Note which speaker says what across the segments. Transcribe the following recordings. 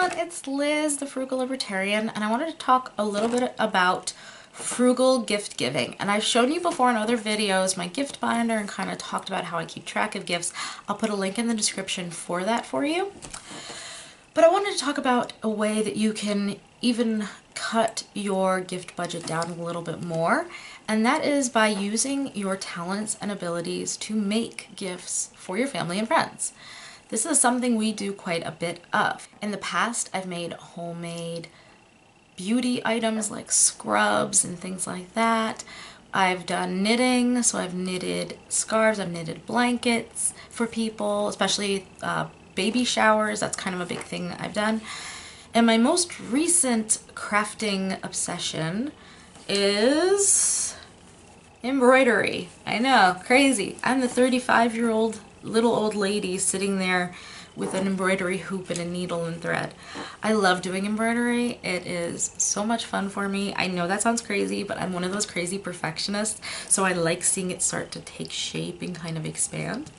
Speaker 1: everyone, it's Liz, the Frugal Libertarian, and I wanted to talk a little bit about frugal gift giving. And I've shown you before in other videos my gift binder and kind of talked about how I keep track of gifts. I'll put a link in the description for that for you. But I wanted to talk about a way that you can even cut your gift budget down a little bit more, and that is by using your talents and abilities to make gifts for your family and friends. This is something we do quite a bit of. In the past, I've made homemade beauty items like scrubs and things like that. I've done knitting, so I've knitted scarves, I've knitted blankets for people, especially baby showers. That's kind of a big thing that I've done. And my most recent crafting obsession is embroidery. I know, crazy. I'm the 35-year-old little old lady sitting there with an embroidery hoop and a needle and thread. I love doing embroidery. It is so much fun for me. I know that sounds crazy, but I'm one of those crazy perfectionists, so I like seeing it start to take shape and kind of expand.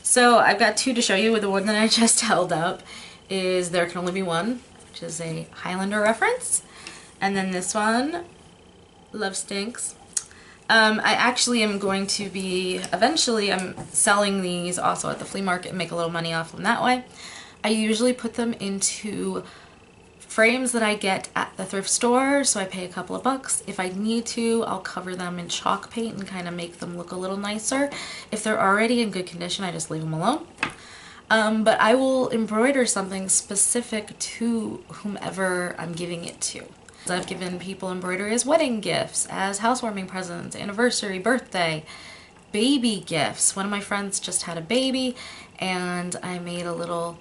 Speaker 1: So I've got two to show you. The one that I just held up is There Can Only Be One, which is a Highlander reference. And then this one, Love Stinks. I actually am going to be, eventually I'm selling these also at the flea market and make a little money off them that way. I usually put them into frames that I get at the thrift store, so I pay a couple of bucks. If I need to, I'll cover them in chalk paint and kind of make them look a little nicer. If they're already in good condition, I just leave them alone. But I will embroider something specific to whomever I'm giving it to. I've given people embroidery as wedding gifts, as housewarming presents, anniversary, birthday, baby gifts. One of my friends just had a baby and I made a little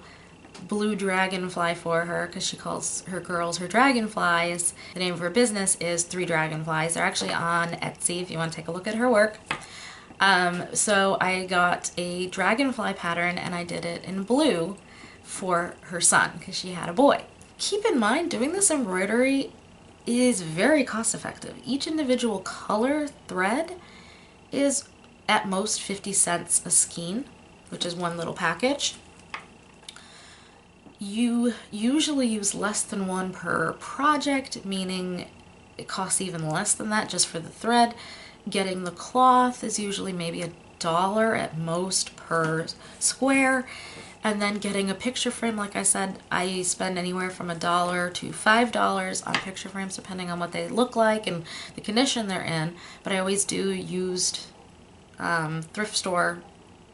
Speaker 1: blue dragonfly for her because she calls her girls her dragonflies. The name of her business is 3 Dragonflies. They're actually on Etsy if you want to take a look at her work. So I got a dragonfly pattern and I did it in blue for her son because she had a boy. Keep in mind, doing this embroidery is very cost effective. Each individual color thread is at most 50 cents a skein, which is one little package. You usually use less than one per project, meaning it costs even less than that just for the thread. Getting the cloth is usually maybe $1 at most per square. And then getting a picture frame, like I said, I spend anywhere from $1 to $5 on picture frames depending on what they look like and the condition they're in. But I always do used thrift store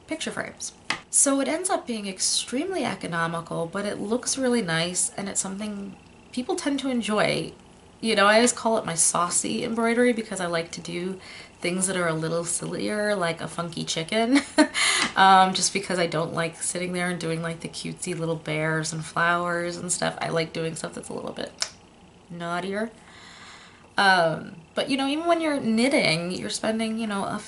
Speaker 1: picture frames. So it ends up being extremely economical, but it looks really nice and it's something people tend to enjoy. You know, I always call it my saucy embroidery because I like to do things that are a little sillier, like a funky chicken, just because I don't like sitting there and doing like the cutesy little bears and flowers and stuff. I like doing stuff that's a little bit naughtier. But you know, even when you're knitting, you're spending, you know,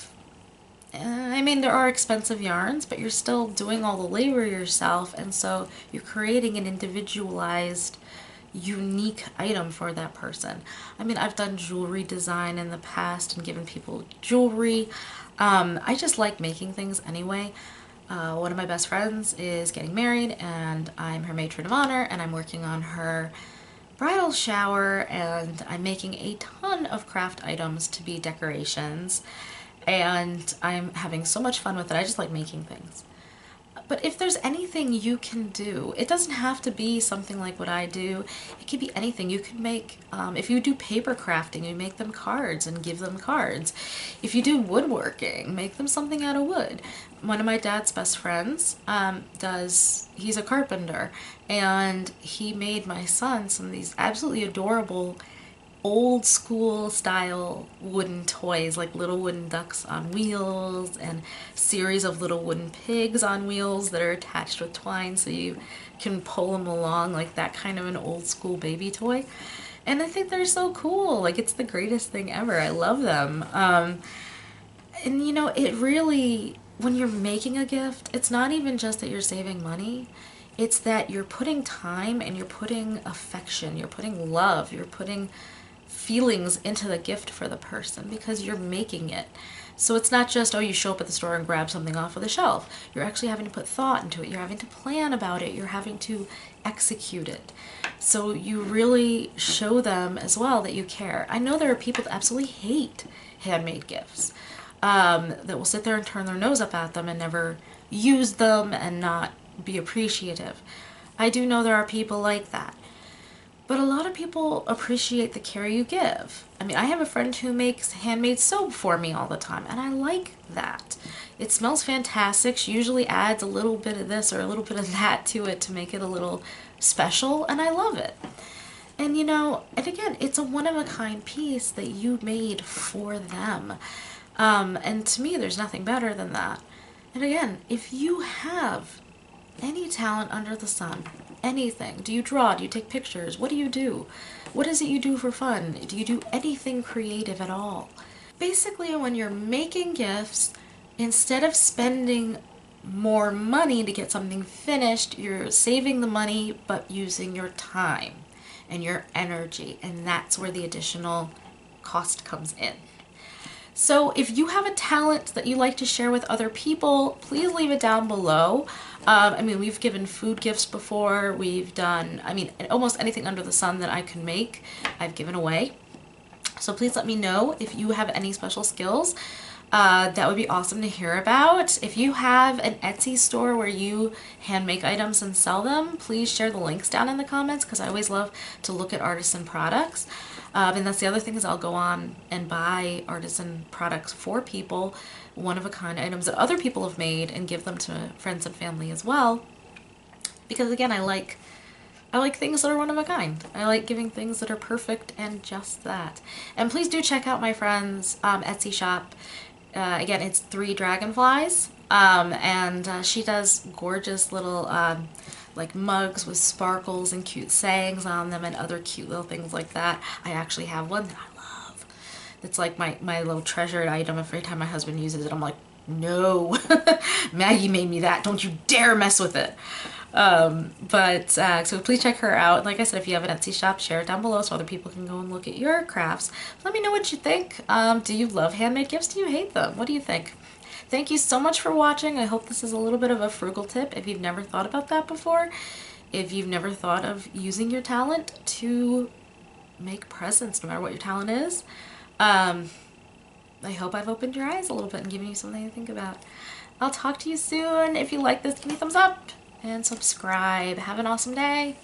Speaker 1: I mean, there are expensive yarns, but you're still doing all the labor yourself, and so you're creating an individualized unique item for that person. I mean, I've done jewelry design in the past and given people jewelry. I just like making things anyway. One of my best friends is getting married and I'm her matron of honor and I'm working on her bridal shower and I'm making a ton of craft items to be decorations and I'm having so much fun with it. I just like making things. But if there's anything you can do, it doesn't have to be something like what I do. It could be anything. You could make, if you do paper crafting, you make them cards and give them cards. If you do woodworking, make them something out of wood. One of my dad's best friends he's a carpenter, and he made my son some of these absolutely adorable old school style wooden toys, like little wooden ducks on wheels and series of little wooden pigs on wheels that are attached with twine so you can pull them along, like that kind of an old school baby toy. And I think they're so cool. Like, it's the greatest thing ever. I love them. And you know, it really, when you're making a gift, it's not even just that you're saving money. It's that you're putting time and you're putting affection, you're putting love, you're putting feelings into the gift for the person because you're making it. So it's not just, oh, you show up at the store and grab something off of the shelf. You're actually having to put thought into it. You're having to plan about it. You're having to execute it. So you really show them as well that you care. I know there are people that absolutely hate handmade gifts, that will sit there and turn their nose up at them and never use them and not be appreciative. I do know there are people like that. But a lot of people appreciate the care you give. I mean, I have a friend who makes handmade soap for me all the time, and I like that. It smells fantastic. She usually adds a little bit of this or a little bit of that to it to make it a little special, and I love it. And you know, and again, it's a one-of-a-kind piece that you made for them. And to me, there's nothing better than that. And again, if you have any talent under the sun, anything. Do you draw? Do you take pictures? What do you do? What is it you do for fun? Do you do anything creative at all? Basically, when you're making gifts, instead of spending more money to get something finished, you're saving the money but using your time and your energy, and that's where the additional cost comes in. So if you have a talent that you like to share with other people, please leave it down below. I mean, we've given food gifts before. We've done, I mean, almost anything under the sun that I can make, I've given away. So please let me know if you have any special skills. That would be awesome to hear about. If you have an Etsy store where you hand make items and sell them, please share the links down in the comments, because I always love to look at artisan products. And that's the other thing, is I'll go on and buy artisan products for people, one-of-a-kind items that other people have made, and give them to friends and family as well. Because again, I like things that are one of a kind. I like giving things that are perfect and just that. And please do check out my friend's Etsy shop. Again, it's 3 Dragonflies, and she does gorgeous little like mugs with sparkles and cute sayings on them and other cute little things like that. I actually have one that I love. It's like my little treasured item. Every time my husband uses it, I'm like, no, Maggie made me that. Don't you dare mess with it. So please check her out. Like I said, if you have an Etsy shop, share it down below so other people can go and look at your crafts. Let me know what you think. Do you love handmade gifts? Do you hate them? What do you think? Thank you so much for watching. I hope this is a little bit of a frugal tip if you've never thought about that before. If you've never thought of using your talent to make presents, no matter what your talent is. I hope I've opened your eyes a little bit and given you something to think about. I'll talk to you soon. If you like this, give me a thumbs up and subscribe. Have an awesome day.